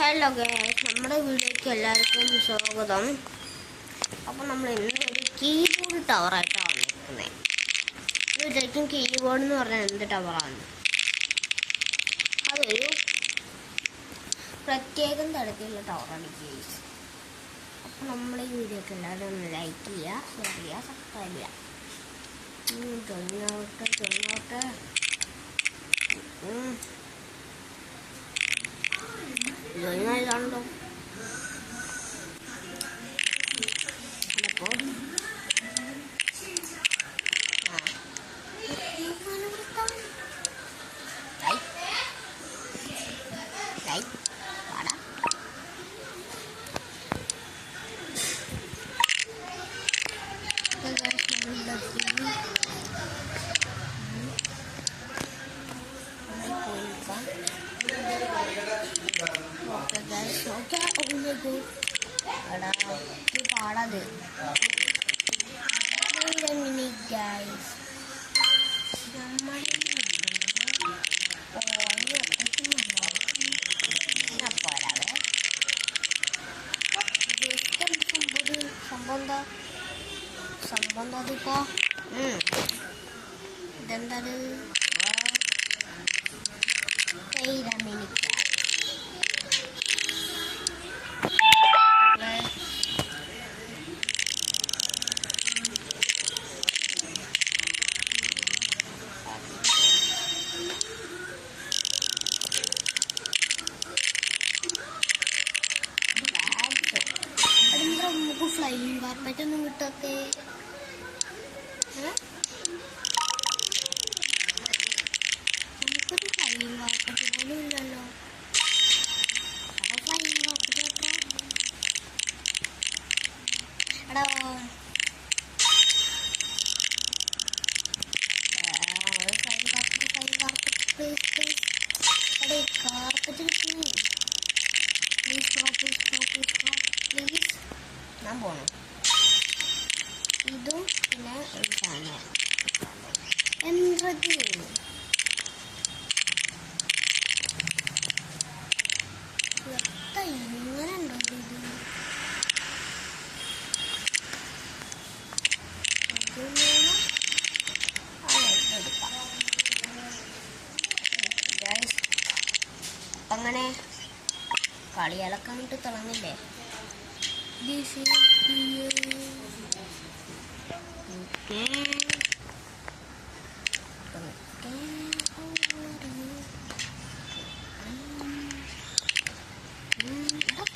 Hello guys, നമ്മുടെ വീഡിയോയ്ക്ക് എല്ലാവർക്കും സ്വാഗതം. അപ്പോൾ നമ്മൾ ഇന്ന് ഒരു കീബോർഡ് ടവറായിട്ടാണ് വന്നിരിക്കുന്നത്. ഇത് ശരിക്കും കീബോർഡ് എന്ന് പറഞ്ഞാൽ എന്ത് ടവറാണ്? അതൊരു പ്രത്യേകം തരത്തിലുള്ള ടവറാണ് ഗൈസ്. അപ്പോൾ നമ്മൾ ഈ വീഡിയോയ്ക്ക് എല്ലാവരും ഒന്ന് ലൈക്ക് ചെയ്യുക, ഷെയർ ചെയ്യുക, സബ്സ്ക്രൈബ് ചെയ്യുക. ചൊന്നോട്ടെ ഇതാണല്ലോ. അപ്പോൾ പാടാത് സംഭവം അതിപ്പോ ഇതെന്താണ് നമുക്ക് ഫ്ലൈയിങ് കാർപ്പറ്റൊന്നും കിട്ടാത്തേ? നമുക്കൊരു ഫ്ലൈയിങ് കാർപ്പറ്റ് പോലും ഇല്ലല്ലോ. ഫ്ലൈയിങ് കാർപ്പറ്റ് എടാ കാർപ്പറ്റ് കിട്ടി. പ്ലീസ് ഞാൻ പോണം. ഇതും പിന്നെ ഇതാണ് എന്തത് ഇങ്ങനെ ഉണ്ടോ? അങ്ങനെ കളിയാലൊക്കെ വിട്ട് തുടങ്ങില്ലേ?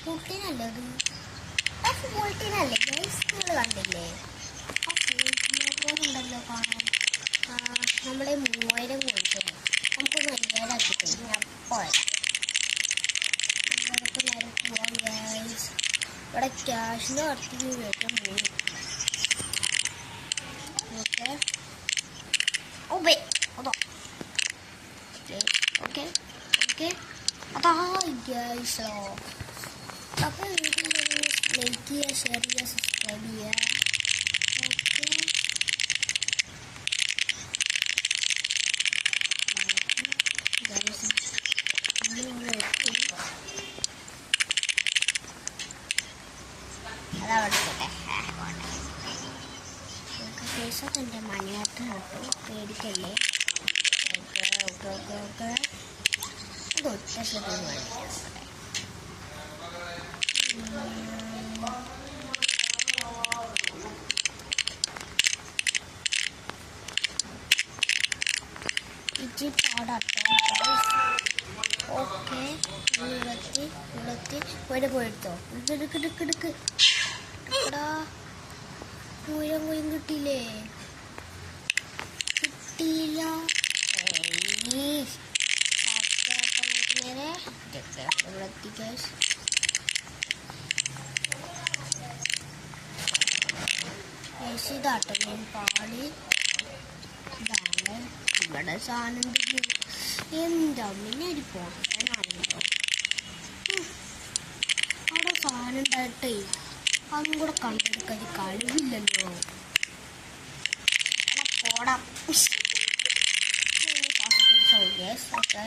ഫോർട്ടീനല്ലേ അത്? ഫോർട്ടീനല്ലേ ഗൈസ്? നിങ്ങൾ കണ്ടില്ലേ? ആ ഫോർട്ടീനുണ്ടല്ലോ കാണാൻ. നമ്മളെ 3000 കൊടുത്തില്ലേ? നമുക്കൊന്ന് 5000 ആക്കിയിട്ടില്ല. ഞാൻ അപ്പോൾ പോവാം ഗൈസ്. ഇവിടെ ക്യാഷിൻ്റെ അടുത്ത് ഏറ്റവും മൂന്ന്. ഓക്കെ അതോ ഓക്കെ ഓക്കെ അതാ ഗൈസോ. അപ്പോൾ വീട്ടിൽ ലൈക്ക് ചെയ്യുക, ഷെയർ ചെയ്യുക, സബ്സ്ക്രൈബ് ചെയ്യുക. ഓക്കെ ഗൈസ് അതവിടെട്ടെ. കേസൊക്കെ എൻ്റെ മണിയാട്ടം കേട്ടോ, പേടിക്കല്ലേ. ഓക്കെ ഓക്കെ ഓക്കെ ഓക്കെ അത് ഒറ്റ സെക്കൻഡ് മേടിക്കാം. ഇച്ചി പാടാട്ടോ. ഓക്കെ പോയെടുത്തോ. എടുക്ക് എടാ കോയും കിട്ടിയില്ലേ? കിട്ടിയില്ല. നേരെ ഇതാട്ടോ ഞാൻ പാടി. ഇതാണ് ഇവിടെ സാധനം. എന്താ പിന്നെ ഒരു പോണോ അവിടെ സാധനം ഉണ്ടായിട്ടേ അതും കൂടെ കണ്ടെടുക്കാൻ കഴിവില്ലല്ലോ. പോടാം. ഓക്കെ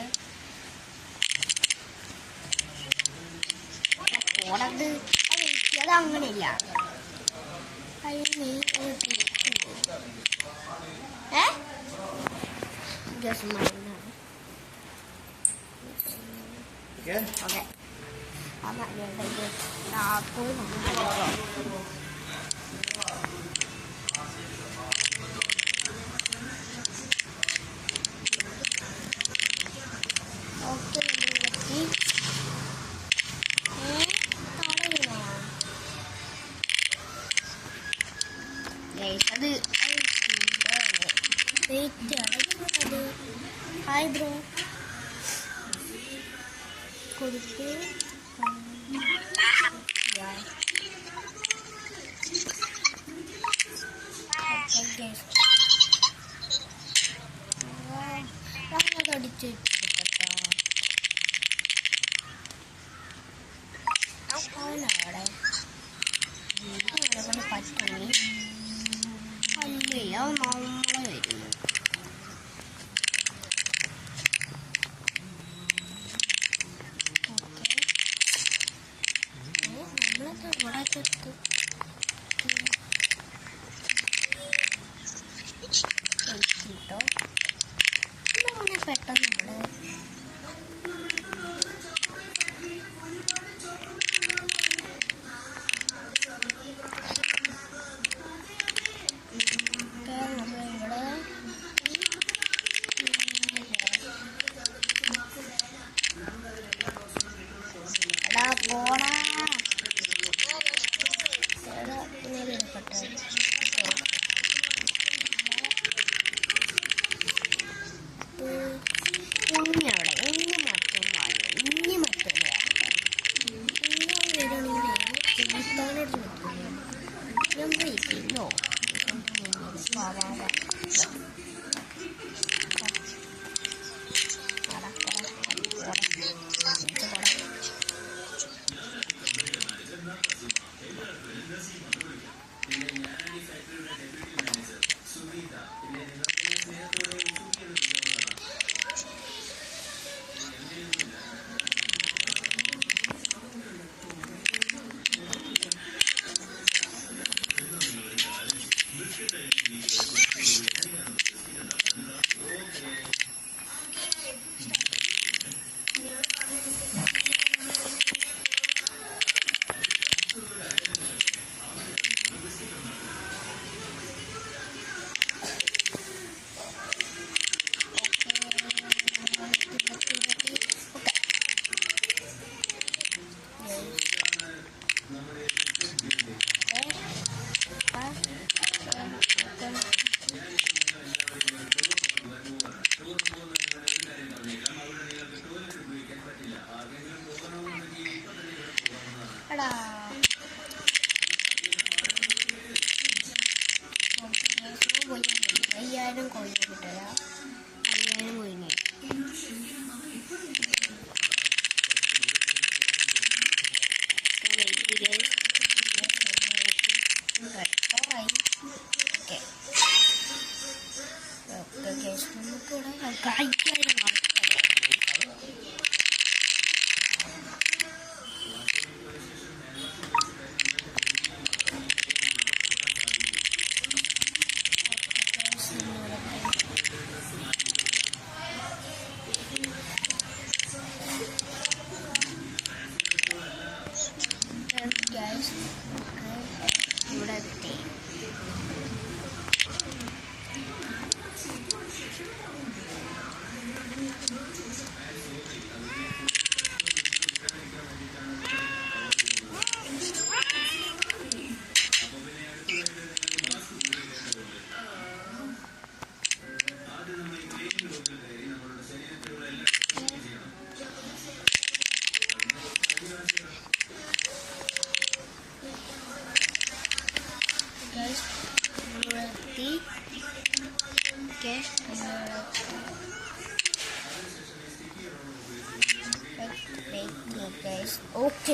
ഓടത് അത് അങ്ങനെയില്ല. ഓക്കെ അത് ഹായ് ബ്രോ കൊടുത്ത് അടിച്ചു അവനവിടെ കൊണ്ട് പറ്റുന്നു. അല്ലയോ നമ്മളെ വരുന്നു. നമ്മളൊക്കെ ഇവിടെ എത്തും കേട്ടോ. അങ്ങനെ പെട്ടെന്ന് ഇവിടെ പോടാ ഉണ്ണിയവിടെ ഉണ്ണി മറ്റും വാങ്ങി ഉണ്ണി മറ്റും ഞാൻ പോയിട്ടില്ലോ. എടാ 5000 കോയിൻ കിട്ടുക. 5000 കോയിൻ നമുക്കിവിടെ 5000 ഇവിടെ എത്തി. ഓക്കെ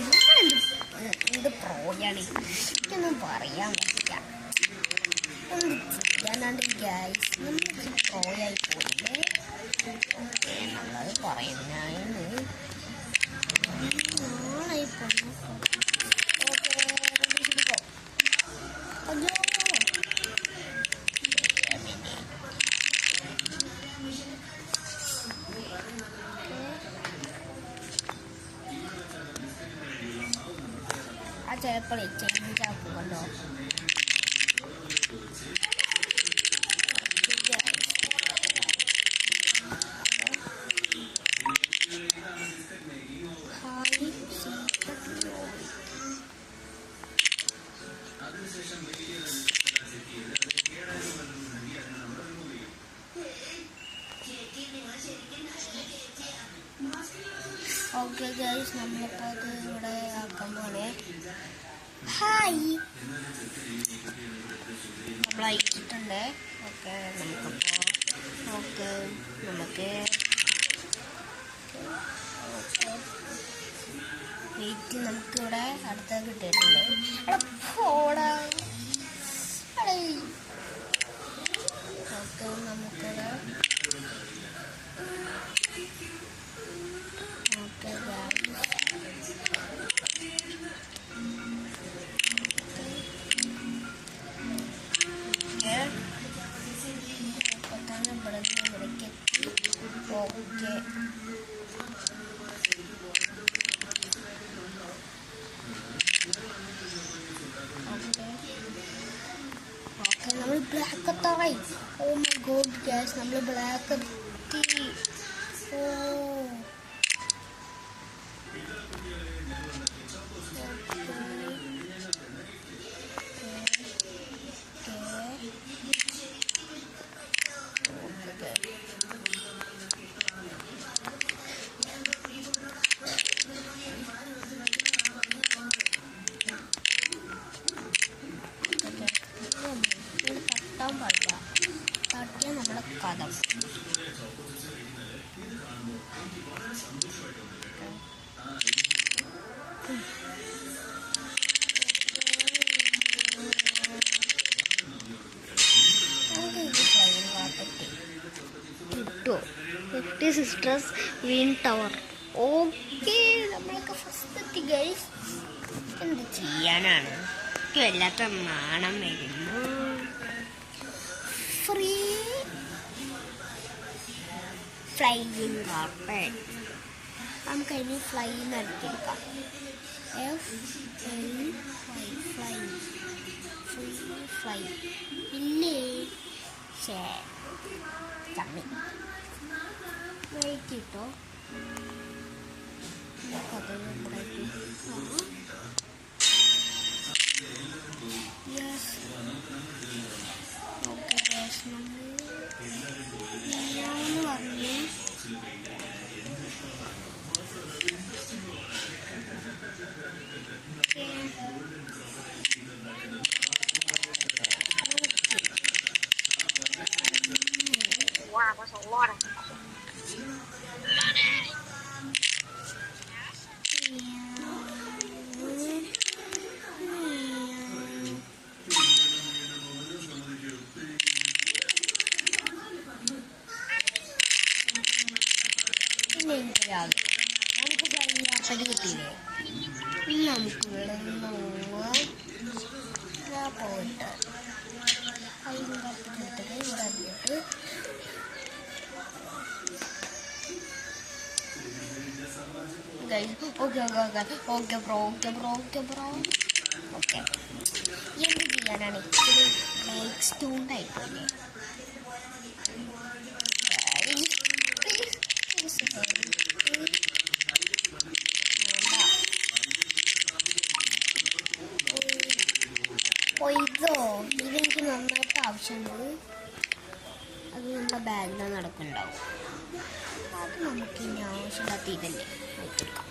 ഇത് പ്രോയാണ്. എനിക്കൊന്നും പറയാൻ പറ്റില്ല. എന്ത് ചെയ്യാനാണ്ട് ഗൈസ്, നമ്മൾ പ്രോയായി പോയില്ലേ. ഓക്കെ നമ്മളത് പറയുന്നതിന് നാളായി പോകുന്നു. ചിലപ്പോൾ ചേഞ്ച് ആക്കുമല്ലോ. ഓക്കെ ഗൈസ്, നമ്മളിപ്പോൾ അത് ഇവിടെ ആക്കാൻ പോണേ. ഹായ്, നമ്മൾ അയച്ചിട്ടുണ്ട്. ഓക്കെ, നമുക്ക് വെയിറ്റ്, നമുക്കിവിടെ അടുത്ത കിട്ടിയിട്ടുണ്ട്. ഓക്കെ, നമുക്കിവിടെ നമ്മൾ ബ്ലാക്ക് എത്താറായി. ഓ മൈ ഗോഡ് ഗ്യാസ്, നമ്മൾ ബ്ലാക്ക് എത്തി. ഓ തട്ടിയ നമ്മളെ കഥ. കിട്ടുമോ? 50 സിസ്റ്റേഴ്സ് വിൻ ടവർ. ഓക്കെ, നമ്മളൊക്കെ ഫസ്റ്റ് എത്തി ഗൈസ്. എന്ത് ചെയ്യാനാണ്, വല്ലാത്ത നാണം വരുന്നു. Free flying carpet. നമുക്ക് അതിന് ഫ്ലൈ നടത്തിയെടുക്കാം. ഫ്ലൈ ഇല്ലേ ചമ്മി വെയിറ്റ് കിട്ടോ. പറഞ്ഞു നമുക്ക് കിട്ടിയില്ലേ. ഇനി നമുക്ക് ഇവിടെ നിന്ന് പോയിട്ട് അതിൻ്റെ ഇവിടെ വന്നിട്ട് ഓക്കെ ബ്രോ. ഓക്കെ, എന്ത് ചെയ്യാനാണ്? ഇച്ചിരി ലൈക്ക് സ്റ്റോൺ ടൈപ്പല്ലേ. ഇതെനിക്ക് നന്നായിട്ട് ആവശ്യമുണ്ട്. അത് നമ്മുടെ ബാഗിലാണ് നടക്കുന്നുണ്ടാവും. അത് നമുക്ക് ഇനി ആവശ്യമില്ലാത്ത ഇതല്ലേ നോക്കിയെടുക്കാം.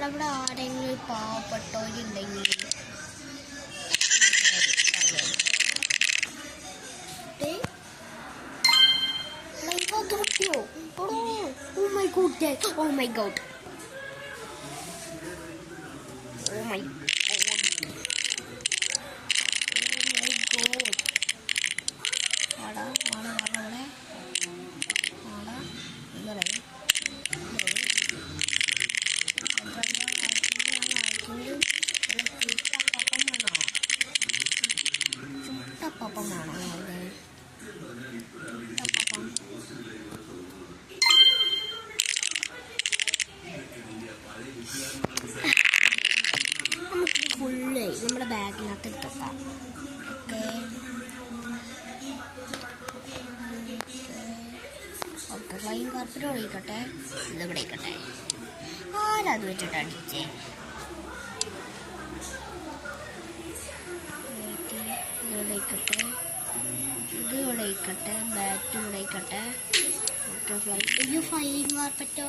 അവിടെ ആരെങ്കിലും പാവപ്പെട്ടവരുണ്ടെങ്കിൽ Oh my god. Oh my god. ആടാ എന്താ ചുട്ടപ്പമാണോ നമുക്ക് ഫുള്ള് നമ്മുടെ ബാഗിനകത്ത് എടുക്കാം. ഓക്കെ ഫ്ലൈങ് കാർപ്പറ്റ് ഒഴിക്കട്ടെ, ഇതിവിടെ ഇരിക്കട്ടെ. ആരത് വെച്ചിട്ട് അടിച്ചേ? ഇവിടെ ഇരിക്കട്ടെ, ഇത് ഇവിടെ ഇരിക്കട്ടെ, ബാറ്റ് ഇവിടെ ഇരിക്കട്ടെ. ഓക്കെ ഫ്ലൈങ് കാർപ്പറ്റോ?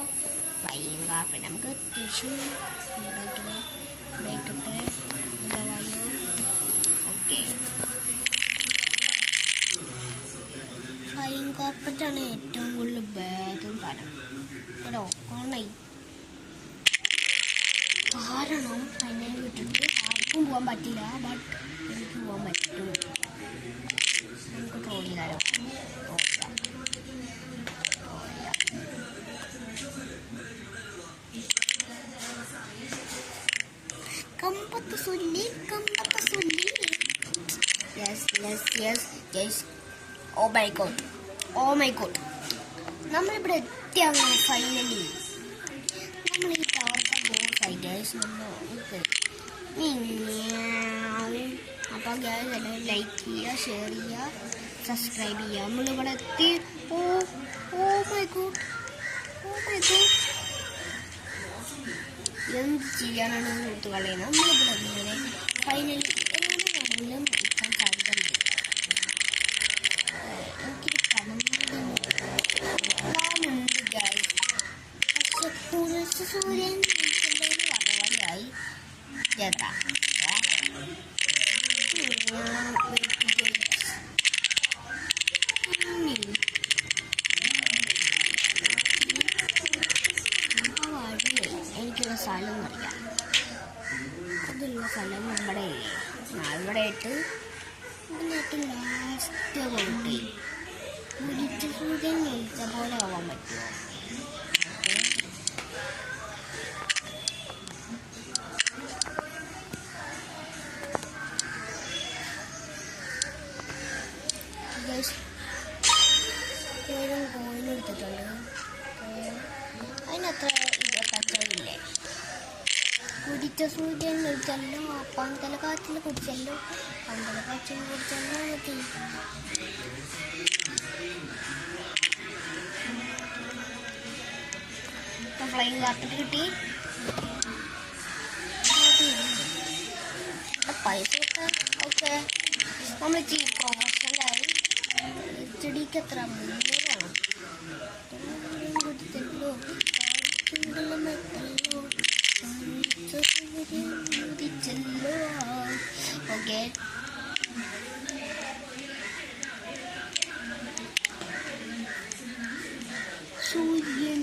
ഫ്ലൈങ് കാർപ്പറ്റ് നമുക്ക് ടിഷ്യൂ ഇവിടെ ഇരിക്കട്ടെ. ഓക്കെ ഫ്ലൈങ് കാർപ്പറ്റാണ് ഏറ്റവും കൂടുതൽ ബാഗും തരം കേട്ടോ. കാരണം അതിനെ വിട്ടിട്ട് ആർക്കും പോകാൻ പറ്റില്ല, ബട്ട് എനിക്ക് പോകാൻ പറ്റും. നമുക്ക് ട്രോൾ ചെയ്താലോ? കമ്പത്ത് സുല്ലി. യെസ്. ഓ മൈ ഗോഡ് നമ്മളിവിടെ എത്തിയാണ് ഫൈനലി. നമ്മൾ ഈ ടവർക്ക് ബോസായി ഗൈസ്. അപ്പോൾ ഗൈസ് എല്ലാവരും ലൈക്ക് ചെയ്യുക, ഷെയർ ചെയ്യുക, സബ്സ്ക്രൈബ് ചെയ്യുക. നമ്മളിവിടെ എത്തി. ഓ മൈ ഗോഡ് എന്ത് ചെയ്യാനാണ് കൊടുത്ത് കളയുന്നത്? നമ്മളിവിടെ ഇങ്ങനെ ഫൈനലി എങ്ങനെ വേണമെങ്കിലും ഇപ്പം സാധിക്കുന്നുണ്ട്. എനിക്കൊരു കടമുണ്ട് ഗൈസ്. പക്ഷെ പുരുഷ സൂര്യൻ പറഞ്ഞ പോലെയായി. ചേട്ടാ എനിക്കുള്ള സ്ഥലം അറിയാം. അതുള്ള സ്ഥലം ഇവിടെ ഇല്ലേ? ഇവിടെ ഇട്ട് ലാസ്റ്റ് പോയിട്ട് മുരിച്ച സൂര്യൻ കഴിച്ച പോലെ ആവാൻ പറ്റുമോ? കോയിൻ എടുത്തിട്ടുണ്ട്. അതിനത്ര 25 കുടിച്ച സൂര്യൻ കുടിച്ചല്ലോ, പന്തല കാച്ചിൽ കുടിച്ചല്ലോ മതി. ഫ്ലൈങ് കാർപ്പറ്റ് കിട്ടി. പൈസ ഓക്കെ നമ്മൾ പ്രൊഫഷണലായി. ചെടിക്ക് എത്ര 300 കുടിച്ചല്ലോ. ഓക്കെ സൂര്യൻ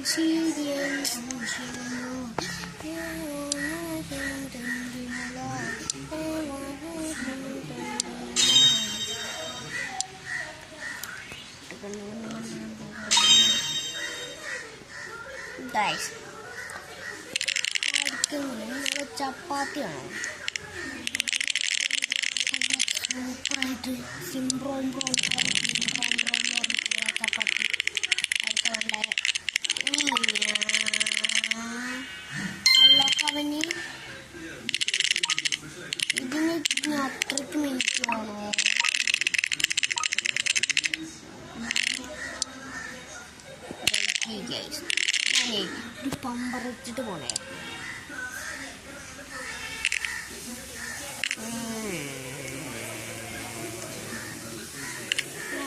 ഗൈസ് ചപ്പാത്തിയാണോ? സൂപ്പറായിട്ട് സിംബ്രോം ചപ്പാത്തി അവർക്ക് വേണ്ട. അല്ലക്കവന് ഇതിന് അത്രയ്ക്ക് മിനിറ്റ് വേണോ? ഞാനേ ഒരു പമ്പറിച്ചിട്ട് പോണേ.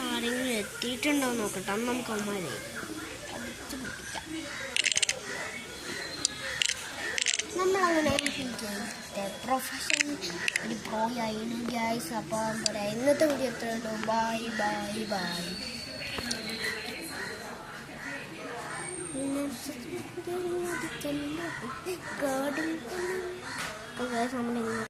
ആരെങ്കിലും എത്തിയിട്ടുണ്ടോ നോക്കട്ടെ. അന്ന് നമുക്ക് അമ്മമാരെ അടിച്ചു പൊട്ടിക്കാം. നമ്മളങ്ങനെ പ്രൊഫഷൻ ഒരു പ്രോ ആയിരുന്നു ഗൈസ്. അപ്പോൾ എന്താ ഇന്നത്തെ വീഡിയോ എത്ര ഉണ്ടോ? ബൈ. ഗാർഡൻ അപ്പോൾ ഗൈസ് നമ്മൾ ഇന്ന്